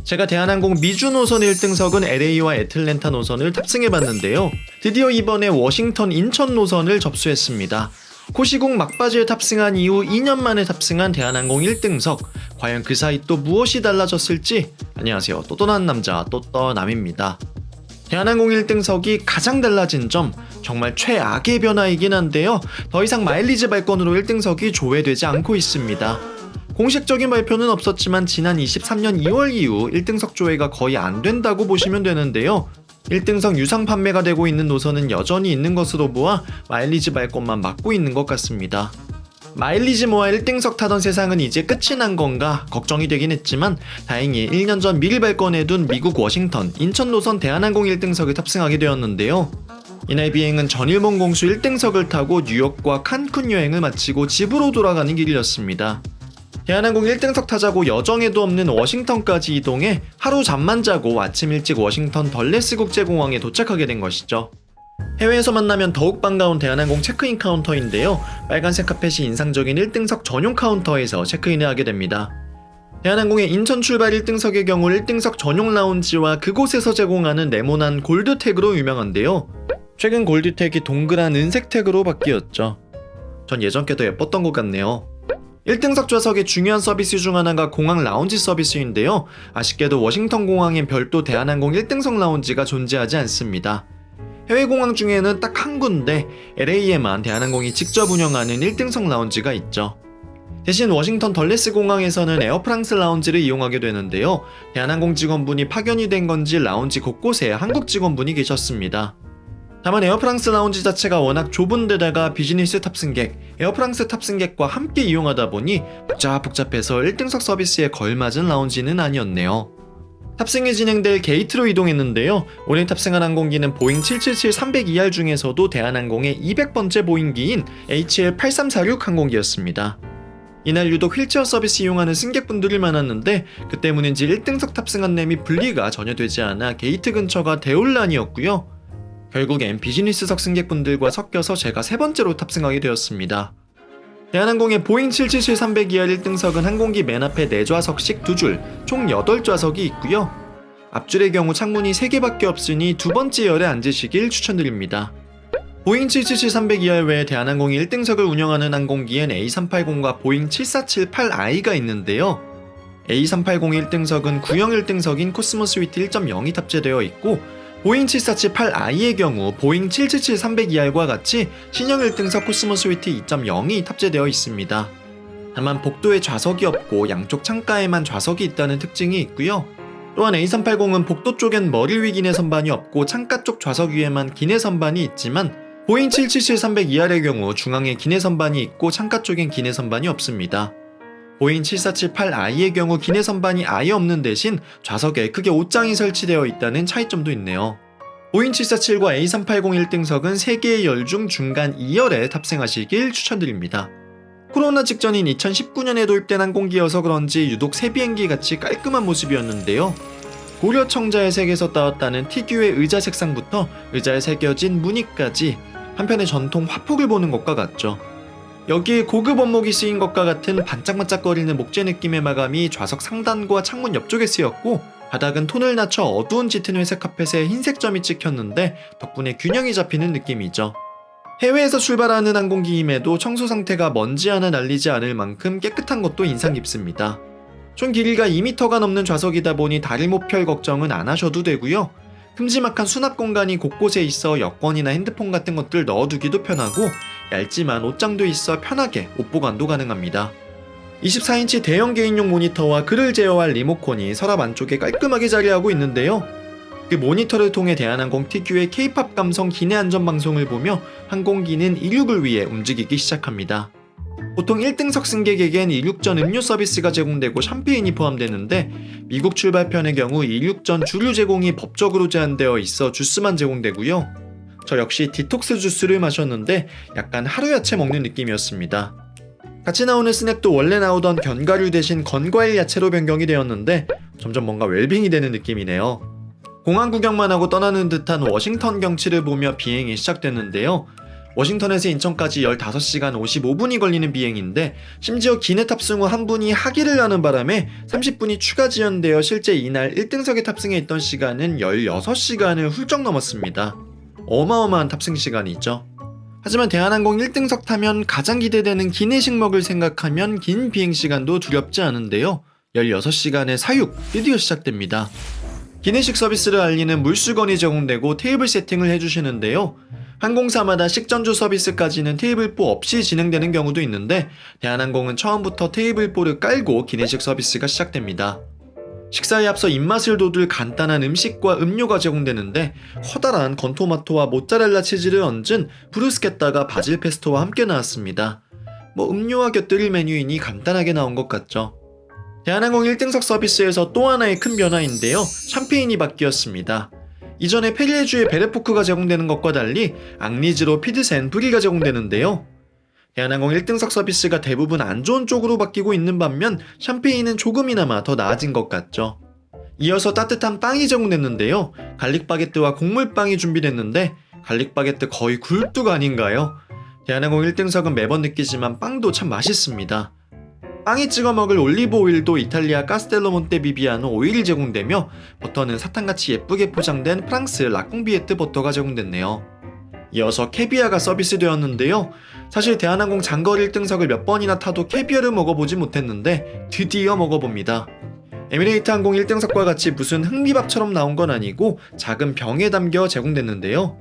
제가 대한항공 미주 노선 1등석은 LA와 애틀랜타 노선을 탑승해봤는데요. 드디어 이번에 워싱턴 인천 노선을 접수했습니다. 코시국 막바지에 탑승한 이후 2년 만에 탑승한 대한항공 1등석. 과연 그 사이 또 무엇이 달라졌을지? 안녕하세요. 또 떠난 남자 또떠남입니다. 대한항공 1등석이 가장 달라진 점, 정말 최악의 변화이긴 한데요. 더 이상 마일리지 발권으로 1등석이 조회되지 않고 있습니다. 공식적인 발표는 없었지만 지난 23년 2월 이후 1등석 조회가 거의 안 된다고 보시면 되는데요. 1등석 유상 판매가 되고 있는 노선은 여전히 있는 것으로 보아 마일리지 발권만 막고 있는 것 같습니다. 마일리지 모아 1등석 타던 세상은 이제 끝이 난 건가 걱정이 되긴 했지만 다행히 1년 전 미리 발권해둔 미국 워싱턴, 인천 노선 대한항공 1등석에 탑승하게 되었는데요. 이날 비행은 전일본 공수 1등석을 타고 뉴욕과 칸쿤 여행을 마치고 집으로 돌아가는 길이었습니다. 대한항공 1등석 타자고 여정에도 없는 워싱턴까지 이동해 하루 잠만 자고 아침 일찍 워싱턴 덜레스 국제공항에 도착하게 된 것이죠. 해외에서 만나면 더욱 반가운 대한항공 체크인 카운터인데요. 빨간색 카펫이 인상적인 1등석 전용 카운터에서 체크인을 하게 됩니다. 대한항공의 인천 출발 1등석의 경우 1등석 전용 라운지와 그곳에서 제공하는 네모난 골드 태그로 유명한데요. 최근 골드 태그이 동그란 은색 태그로 바뀌었죠. 전 예전 게 더 예뻤던 것 같네요. 1등석 좌석의 중요한 서비스 중 하나가 공항 라운지 서비스인데요. 아쉽게도 워싱턴 공항엔 별도 대한항공 1등석 라운지가 존재하지 않습니다. 해외 공항 중에는 딱 한 군데 LA에만 대한항공이 직접 운영하는 1등석 라운지가 있죠. 대신 워싱턴 덜레스 공항에서는 에어프랑스 라운지를 이용하게 되는데요. 대한항공 직원분이 파견이 된 건지 라운지 곳곳에 한국 직원분이 계셨습니다. 다만 에어프랑스 라운지 자체가 워낙 좁은 데다가 비즈니스 탑승객, 에어프랑스 탑승객과 함께 이용하다 보니 복잡해서 1등석 서비스에 걸맞은 라운지는 아니었네요. 탑승이 진행될 게이트로 이동했는데요. 오늘 탑승한 항공기는 보잉 777-300ER 중에서도 대한항공의 200번째 보잉기인 HL8346 항공기였습니다. 이날 유독 휠체어 서비스 이용하는 승객분들이 많았는데 그 때문인지 1등석 탑승한 내미 분리가 전혀 되지 않아 게이트 근처가 대혼란이었고요. 결국엔 비즈니스석 승객분들과 섞여서 제가 세 번째로 탑승하게 되었습니다. 대한항공의 보잉 777-300ER 1등석은 항공기 맨 앞에 4좌석씩 2줄, 총 8좌석이 있고요. 앞줄의 경우 창문이 3개밖에 없으니 두 번째 열에 앉으시길 추천드립니다. 보잉 777-300ER 외에 대한항공이 1등석을 운영하는 항공기엔 A380과 보잉 7478i가 있는데요. A380 1등석은 구형 1등석인 코스모 스위트 1.0이 탑재되어 있고 보잉 7478i의 경우 보잉 777-300ER과 같이 신형 1등석 코스모 스위트 2.0이 탑재되어 있습니다. 다만 복도에 좌석이 없고 양쪽 창가에만 좌석이 있다는 특징이 있고요. 또한 A380은 복도 쪽엔 머리 위 기내 선반이 없고 창가 쪽 좌석 위에만 기내 선반이 있지만 보잉 777-300ER의 경우 중앙에 기내 선반이 있고 창가 쪽엔 기내 선반이 없습니다. 보잉 7478i의 경우 기내 선반이 아예 없는 대신 좌석에 크게 옷장이 설치되어 있다는 차이점도 있네요. 보잉 747과 A380 1등석은 3개의 열 중 중간 2열에 탑승하시길 추천드립니다. 코로나 직전인 2019년에 도입된 항공기여서 그런지 유독 새 비행기 같이 깔끔한 모습이었는데요. 고려 청자의 색에서 따왔다는 특유의 의자 색상부터 의자에 새겨진 무늬까지 한편의 전통 화폭을 보는 것과 같죠. 여기에 고급 원목이 쓰인 것과 같은 반짝반짝거리는 목재 느낌의 마감이 좌석 상단과 창문 옆쪽에 쓰였고 바닥은 톤을 낮춰 어두운 짙은 회색 카펫에 흰색 점이 찍혔는데 덕분에 균형이 잡히는 느낌이죠. 해외에서 출발하는 항공기임에도 청소 상태가 먼지 하나 날리지 않을 만큼 깨끗한 것도 인상 깊습니다. 총 길이가 2m가 넘는 좌석이다 보니 다리 모펼 걱정은 안 하셔도 되고요. 큼지막한 수납 공간이 곳곳에 있어 여권이나 핸드폰 같은 것들 넣어두기도 편하고 얇지만 옷장도 있어 편하게 옷 보관도 가능합니다. 24인치 대형 개인용 모니터와 글을 제어할 리모컨이 서랍 안쪽에 깔끔하게 자리하고 있는데요. 그 모니터를 통해 대한항공 특유의 K-POP 감성 기내 안전방송을 보며 항공기는 이륙을 위해 움직이기 시작합니다. 보통 1등석 승객에겐 이륙 전 음료 서비스가 제공되고 샴페인이 포함되는데 미국 출발편의 경우 이륙 전 주류 제공이 법적으로 제한되어 있어 주스만 제공되고요. 저 역시 디톡스 주스를 마셨는데 약간 하루 야채 먹는 느낌이었습니다. 같이 나오는 스낵도 원래 나오던 견과류 대신 건과일 야채로 변경이 되었는데 점점 뭔가 웰빙이 되는 느낌이네요. 공항 구경만 하고 떠나는 듯한 워싱턴 경치를 보며 비행이 시작됐는데요. 워싱턴에서 인천까지 15시간 55분이 걸리는 비행인데 심지어 기내 탑승 후 한 분이 하기를 하는 바람에 30분이 추가 지연되어 실제 이날 1등석에 탑승해 있던 시간은 16시간을 훌쩍 넘었습니다. 어마어마한 탑승 시간이죠. 하지만 대한항공 1등석 타면 가장 기대되는 기내식 먹을 생각하면 긴 비행시간도 두렵지 않은데요. 16시간의 사육 드디어 시작됩니다. 기내식 서비스를 알리는 물수건이 제공되고 테이블 세팅을 해주시는데요. 항공사마다 식전주 서비스까지는 테이블보 없이 진행되는 경우도 있는데 대한항공은 처음부터 테이블보를 깔고 기내식 서비스가 시작됩니다. 식사에 앞서 입맛을 돋울 간단한 음식과 음료가 제공되는데 커다란 건토마토와 모짜렐라 치즈를 얹은 브루스케따가 바질 페스토와 함께 나왔습니다. 음료와 곁들일 메뉴이니 간단하게 나온 것 같죠. 대한항공 1등석 서비스에서 또 하나의 큰 변화인데요. 샴페인이 바뀌었습니다. 이전에 페리에주의 베레포크가 제공되는 것과 달리 앙리즈로 피드센 브리가 제공되는데요. 대한항공 1등석 서비스가 대부분 안 좋은 쪽으로 바뀌고 있는 반면 샴페인은 조금이나마 더 나아진 것 같죠. 이어서 따뜻한 빵이 제공됐는데요. 갈릭 바게트와 곡물빵이 준비됐는데 갈릭 바게트 거의 굴뚝 아닌가요? 대한항공 1등석은 매번 느끼지만 빵도 참 맛있습니다. 빵에 찍어 먹을 올리브 오일도 이탈리아 카스텔로 몬테 비비아노 오일이 제공되며 버터는 사탕같이 예쁘게 포장된 프랑스 라콩비에트 버터가 제공됐네요. 이어서 캐비아가 서비스되었는데요. 사실 대한항공 장거리 1등석을 몇 번이나 타도 캐비아를 먹어보지 못했는데 드디어 먹어봅니다. 에미레이트 항공 1등석과 같이 무슨 흑미밥처럼 나온 건 아니고 작은 병에 담겨 제공됐는데요.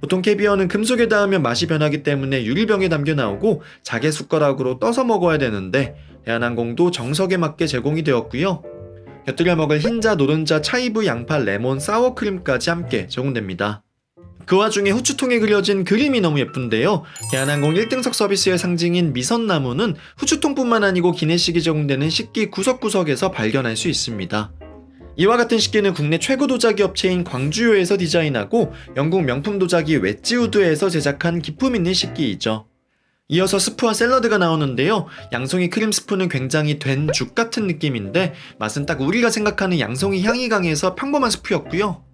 보통 캐비어는 금속에 닿으면 맛이 변하기 때문에 유리병에 담겨 나오고 자개 숟가락으로 떠서 먹어야 되는데 대한항공도 정석에 맞게 제공이 되었고요. 곁들여 먹을 흰자, 노른자, 차이브, 양파, 레몬, 사워크림까지 함께 제공됩니다. 그 와중에 후추통에 그려진 그림이 너무 예쁜데요. 대한항공 1등석 서비스의 상징인 미선나무는 후추통뿐만 아니고 기내식이 제공되는 식기 구석구석에서 발견할 수 있습니다. 이와 같은 식기는 국내 최고 도자기 업체인 광주요에서 디자인하고 영국 명품 도자기 웨지우드에서 제작한 기품 있는 식기이죠. 이어서 스프와 샐러드가 나오는데요. 양송이 크림 스프는 굉장히 된 죽 같은 느낌인데 맛은 딱 우리가 생각하는 양송이 향이 강해서 평범한 스프였고요.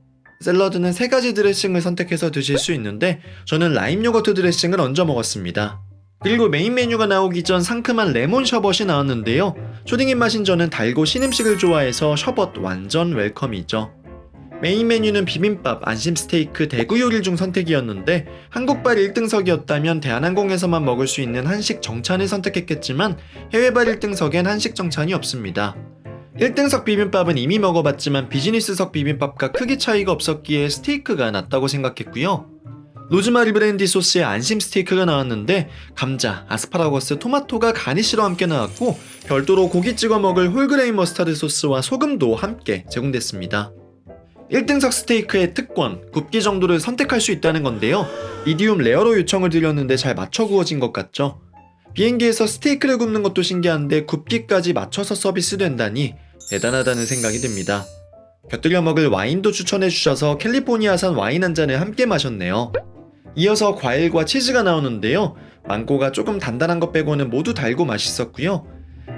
샐러드는 3가지 드레싱을 선택해서 드실 수 있는데 저는 라임 요거트 드레싱을 얹어 먹었습니다. 그리고 메인 메뉴가 나오기 전 상큼한 레몬 셔벗이 나왔는데요. 초딩 입맛인 저는 달고 신음식을 좋아해서 셔벗 완전 웰컴이죠. 메인 메뉴는 비빔밥, 안심 스테이크, 대구 요리 중 선택이었는데 한국발 1등석이었다면 대한항공에서만 먹을 수 있는 한식 정찬을 선택했겠지만 해외발 1등석엔 한식 정찬이 없습니다. 1등석 비빔밥은 이미 먹어봤지만 비즈니스석 비빔밥과 크기 차이가 없었기에 스테이크가 낫다고 생각했고요. 로즈마리 브랜디 소스에 안심 스테이크가 나왔는데 감자, 아스파라거스, 토마토가 가니쉬로 함께 나왔고 별도로 고기 찍어 먹을 홀그레인 머스타드 소스와 소금도 함께 제공됐습니다. 1등석 스테이크의 특권, 굽기 정도를 선택할 수 있다는 건데요. 미디움 레어로 요청을 드렸는데 잘 맞춰 구워진 것 같죠? 비행기에서 스테이크를 굽는 것도 신기한데 굽기까지 맞춰서 서비스된다니 대단하다는 생각이 듭니다. 곁들여 먹을 와인도 추천해 주셔서 캘리포니아산 와인 한 잔을 함께 마셨네요. 이어서 과일과 치즈가 나오는데요. 망고가 조금 단단한 것 빼고는 모두 달고 맛있었고요.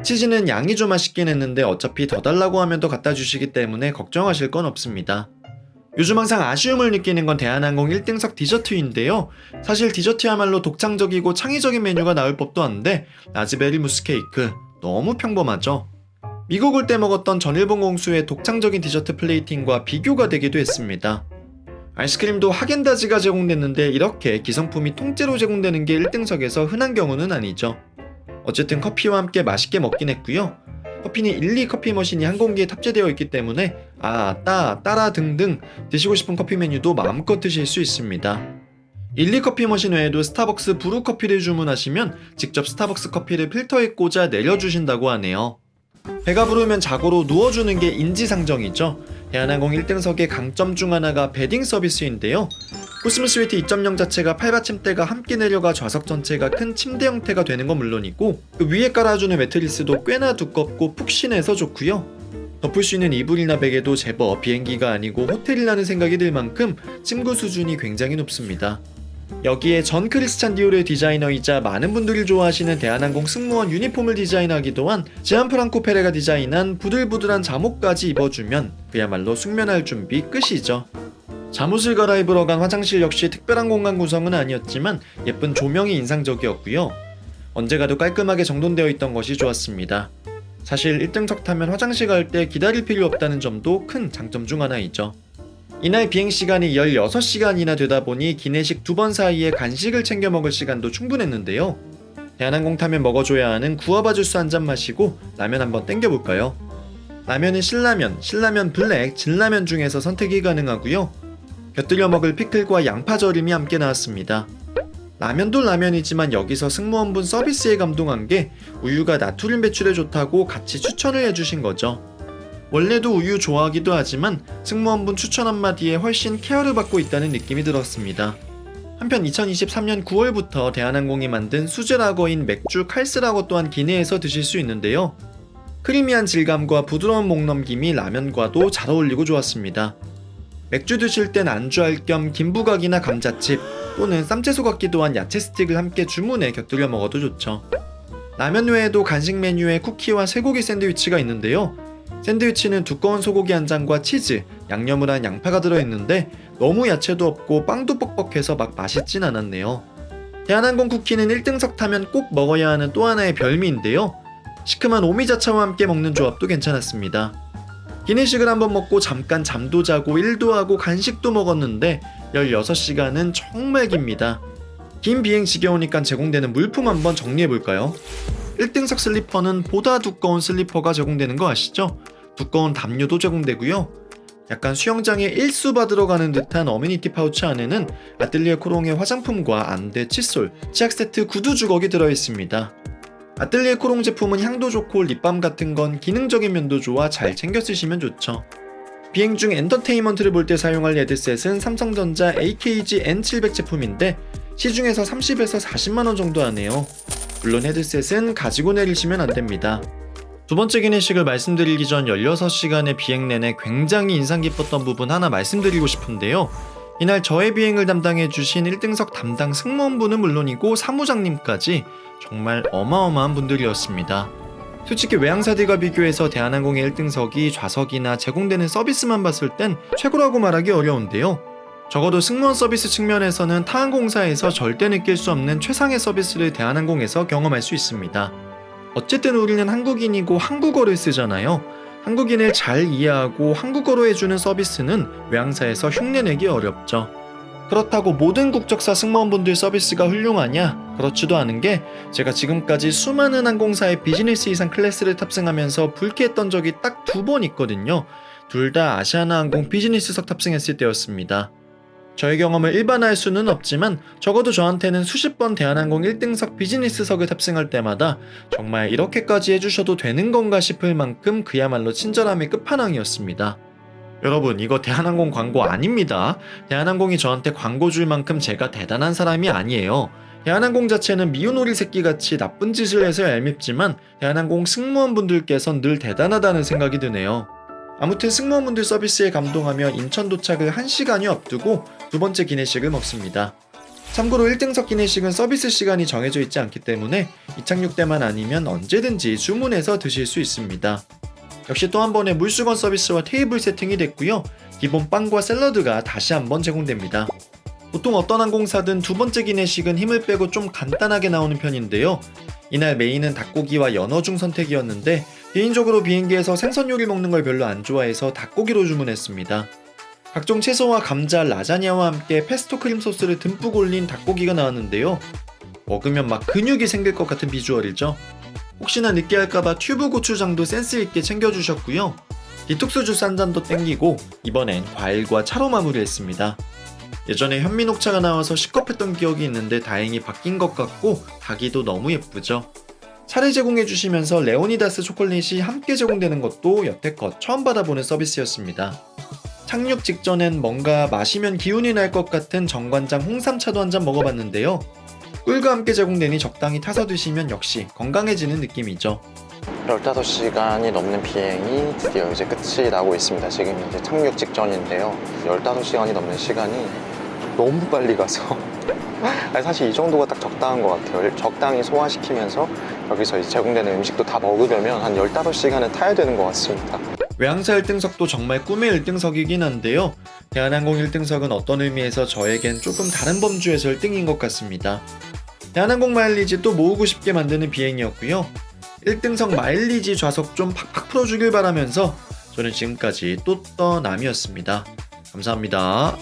치즈는 양이 좀 아쉽긴 했는데 어차피 더 달라고 하면 더 갖다 주시기 때문에 걱정하실 건 없습니다. 요즘 항상 아쉬움을 느끼는 건 대한항공 1등석 디저트인데요. 사실 디저트야말로 독창적이고 창의적인 메뉴가 나올 법도 한데 라즈베리 무스 케이크 너무 평범하죠. 미국 올 때 먹었던 전일본 공수의 독창적인 디저트 플레이팅과 비교가 되기도 했습니다. 아이스크림도 하겐다즈가 제공됐는데 이렇게 기성품이 통째로 제공되는 게 1등석에서 흔한 경우는 아니죠. 어쨌든 커피와 함께 맛있게 먹긴 했고요. 커피는 1, 2 커피 머신이 항공기에 탑재되어 있기 때문에 따라 등등 드시고 싶은 커피 메뉴도 마음껏 드실 수 있습니다. 1, 2 커피 머신 외에도 스타벅스 브루 커피를 주문하시면 직접 스타벅스 커피를 필터에 꽂아 내려주신다고 하네요. 배가 부르면 자고로 누워주는 게 인지상정이죠. 대한항공 1등석의 강점 중 하나가 베딩 서비스인데요. 코스모 스위트 2.0 자체가 팔받침대가 함께 내려가 좌석 전체가 큰 침대 형태가 되는 건 물론이고 그 위에 깔아주는 매트리스도 꽤나 두껍고 푹신해서 좋고요. 덮을 수 있는 이불이나 베개도 제법 비행기가 아니고 호텔이라는 생각이 들 만큼 침구 수준이 굉장히 높습니다. 여기에 전 크리스찬 디올의 디자이너이자 많은 분들이 좋아하시는 대한항공 승무원 유니폼을 디자인하기도 한 지안프랑코 페레가 디자인한 부들부들한 잠옷까지 입어주면 그야말로 숙면할 준비 끝이죠. 잠옷을 갈아입으러 간 화장실 역시 특별한 공간 구성은 아니었지만 예쁜 조명이 인상적이었고요. 언제 가도 깔끔하게 정돈되어 있던 것이 좋았습니다. 사실 1등석 타면 화장실 갈 때 기다릴 필요 없다는 점도 큰 장점 중 하나이죠. 이날 비행시간이 16시간이나 되다 보니 기내식 2번 사이에 간식을 챙겨 먹을 시간도 충분했는데요. 대한항공 타면 먹어줘야 하는 구워바 주스 한 잔 마시고 라면 한번 땡겨볼까요? 라면은 신라면, 신라면 블랙, 진라면 중에서 선택이 가능하고요. 곁들여 먹을 피클과 양파절임이 함께 나왔습니다. 라면도 라면이지만 여기서 승무원분 서비스에 감동한 게 우유가 나트륨 배출에 좋다고 같이 추천을 해주신 거죠. 원래도 우유 좋아하기도 하지만 승무원분 추천 한마디에 훨씬 케어를 받고 있다는 느낌이 들었습니다. 한편 2023년 9월부터 대한항공이 만든 수제라거인 맥주 칼스라거 또한 기내에서 드실 수 있는데요. 크리미한 질감과 부드러운 목넘김이 라면과도 잘 어울리고 좋았습니다. 맥주 드실 땐 안주할 겸 김부각이나 감자칩 또는 쌈채소 같기도 한 야채 스틱을 함께 주문해 곁들여 먹어도 좋죠. 라면 외에도 간식 메뉴에 쿠키와 쇠고기 샌드위치가 있는데요. 샌드위치는 두꺼운 소고기 한 장과 치즈, 양념을 한 양파가 들어있는데 너무 야채도 없고 빵도 뻑뻑해서 막 맛있진 않았네요. 대한항공 쿠키는 1등석 타면 꼭 먹어야 하는 또 하나의 별미인데요. 시큼한 오미자차와 함께 먹는 조합도 괜찮았습니다. 기내식을 한번 먹고 잠깐 잠도 자고 일도 하고 간식도 먹었는데 16시간은 정말 깁니다. 긴 비행 지겨우니까 제공되는 물품 한번 정리해볼까요? 1등석 슬리퍼는 보다 두꺼운 슬리퍼가 제공되는 거 아시죠? 두꺼운 담요도 제공되고요. 약간 수영장에 일수 받으러 가는 듯한 어메니티 파우치 안에는 아뜰리에 코롱의 화장품과 안대, 칫솔, 치약 세트, 구두 주걱이 들어있습니다. 아뜰리에 코롱 제품은 향도 좋고 립밤 같은 건 기능적인 면도 좋아 잘 챙겨 쓰시면 좋죠. 비행 중 엔터테인먼트를 볼 때 사용할 헤드셋은 삼성전자 AKG N700 제품인데 시중에서 30에서 40만원 정도 하네요. 물론 헤드셋은 가지고 내리시면 안됩니다. 두 번째 기내식을 말씀드리기 전 16시간의 비행 내내 굉장히 인상 깊었던 부분 하나 말씀드리고 싶은데요. 이날 저의 비행을 담당해주신 1등석 담당 승무원분은 물론이고 사무장님까지 정말 어마어마한 분들이었습니다. 솔직히 외항사들과 비교해서 대한항공의 1등석이 좌석이나 제공되는 서비스만 봤을 땐 최고라고 말하기 어려운데요. 적어도 승무원 서비스 측면에서는 타 항공사에서 절대 느낄 수 없는 최상의 서비스를 대한항공에서 경험할 수 있습니다. 어쨌든 우리는 한국인이고 한국어를 쓰잖아요. 한국인을 잘 이해하고 한국어로 해주는 서비스는 외항사에서 흉내내기 어렵죠. 그렇다고 모든 국적사 승무원분들 서비스가 훌륭하냐? 그렇지도 않은 게 제가 지금까지 수많은 항공사의 비즈니스 이상 클래스를 탑승하면서 불쾌했던 적이 딱 2번 있거든요. 둘 다 아시아나항공 비즈니스석 탑승했을 때였습니다. 저의 경험을 일반화할 수는 없지만 적어도 저한테는 수십 번 대한항공 1등석 비즈니스석을 탑승할 때마다 정말 이렇게까지 해주셔도 되는 건가 싶을 만큼 그야말로 친절함의 끝판왕이었습니다. 여러분, 이거 대한항공 광고 아닙니다. 대한항공이 저한테 광고 줄 만큼 제가 대단한 사람이 아니에요. 대한항공 자체는 미운 오리 새끼같이 나쁜 짓을 해서 얄밉지만 대한항공 승무원분들께선 늘 대단하다는 생각이 드네요. 아무튼 승무원분들 서비스에 감동하며 인천 도착을 1시간이 앞두고 두 번째 기내식을 먹습니다. 참고로 1등석 기내식은 서비스 시간이 정해져 있지 않기 때문에 이착륙 때만 아니면 언제든지 주문해서 드실 수 있습니다. 역시 또 한 번의 물수건 서비스와 테이블 세팅이 됐고요. 기본 빵과 샐러드가 다시 한번 제공됩니다. 보통 어떤 항공사든 두 번째 기내식은 힘을 빼고 좀 간단하게 나오는 편인데요. 이날 메인은 닭고기와 연어 중 선택이었는데 개인적으로 비행기에서 생선 요리 먹는 걸 별로 안 좋아해서 닭고기로 주문했습니다. 각종 채소와 감자, 라자냐와 함께 페스토 크림 소스를 듬뿍 올린 닭고기가 나왔는데요. 먹으면 막 근육이 생길 것 같은 비주얼이죠. 혹시나 느끼할까봐 튜브 고추장도 센스있게 챙겨주셨고요. 디톡스 주스 한 잔도 땡기고 이번엔 과일과 차로 마무리했습니다. 예전에 현미녹차가 나와서 시겁했던 기억이 있는데 다행히 바뀐 것 같고 닭이도 너무 예쁘죠. 차를 제공해주시면서 레오니다스 초콜릿이 함께 제공되는 것도 여태껏 처음 받아보는 서비스였습니다. 착륙 직전엔 뭔가 마시면 기운이 날 것 같은 정관장 홍삼차도 한 잔 먹어봤는데요. 꿀과 함께 제공되니 적당히 타서 드시면 역시 건강해지는 느낌이죠. 15시간이 넘는 비행이 드디어 이제 끝이 나고 있습니다. 지금 이제 착륙 직전인데요. 15시간이 넘는 시간이 너무 빨리 가서 사실 이 정도가 딱 적당한 것 같아요. 적당히 소화시키면서 여기서 이제 제공되는 음식도 다 먹으려면 한 15시간은 타야 되는 것 같습니다. 외항사 1등석도 정말 꿈의 1등석이긴 한데요. 대한항공 1등석은 어떤 의미에서 저에겐 조금 다른 범주에서 1등인 것 같습니다. 대한항공 마일리지 또 모으고 싶게 만드는 비행이었고요. 1등석 마일리지 좌석 좀 팍팍 풀어주길 바라면서 저는 지금까지 또떠남이었습니다. 감사합니다.